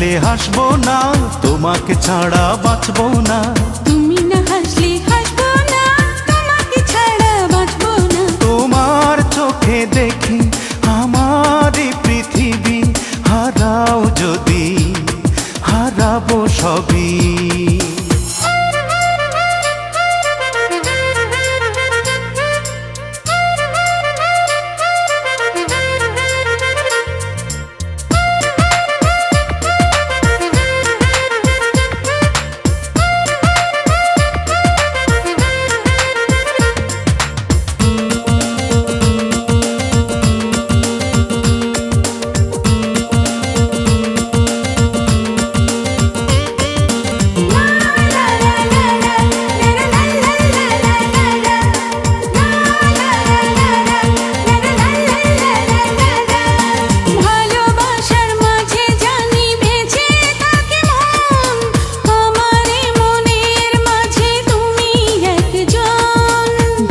হাসলে হাসবো না, তোমাকে ছাড়া বাঁচবো না। তুমি না হাসলে হাসবো না, তোমাকে ছাড়া বাঁচবো না। তোমার চোখে দেখি আমার এই পৃথিবী, হারাও যদি হারাবো সবই।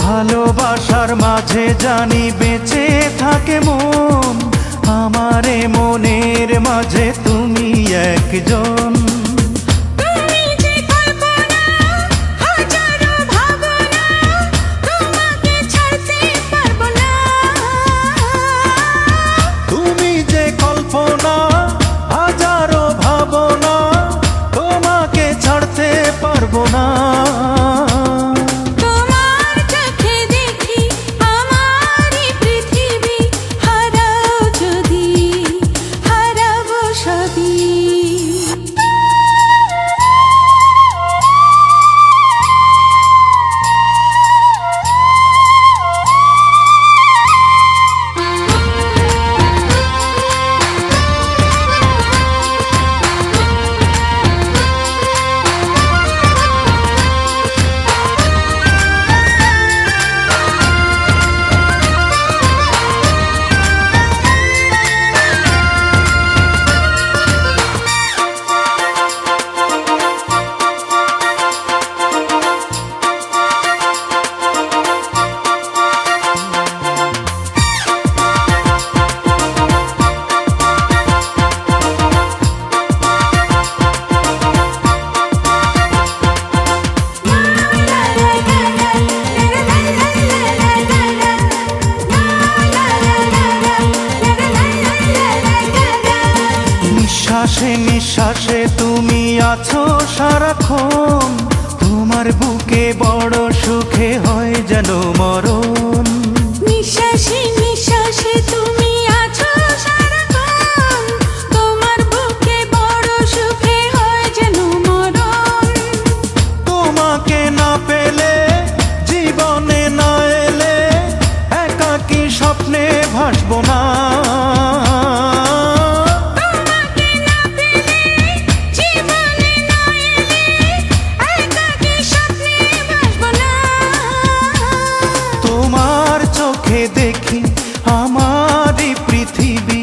ভালোবাসার মাঝে জানি বেঁচে থাকে মন, আমারে মনের মাঝে তুমি একজন। তুমি যে কল্পনা, হাজারো ভাবনা, তোমাকে ছাড়তে পারবো না। তুমি যে কল্পনা, হাজারো ভাবনা, তোমাকে ছাড়তে পারবো না। নিঃশ্বাসে নিঃশ্বাসে তুমি আছো সারাক্ষণ, তোমার বুকে বড় সুখে হয় যেন মরণ। নিঃশ্বাসে নিঃশ্বাসে তুমি আছো সারাক্ষণ, তোমার বুকে বড় সুখে হয় যেন মরণ। তোমাকে না পেলে, জীবনে না এলে, একাকী স্বপ্নে ভাসবো না। দেখি আমার এই পৃথিবী,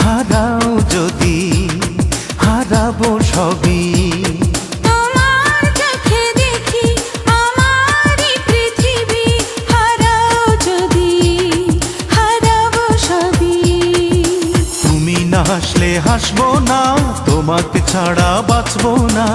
হারাও যদি হারাবো সবই। তোমার চোখে দেখি আমার এই পৃথিবী, হারাও যদি হারাবো সবই। তুমি না হাসলে হাসবো না, তোমাকে ছাড়া বাঁচবো না।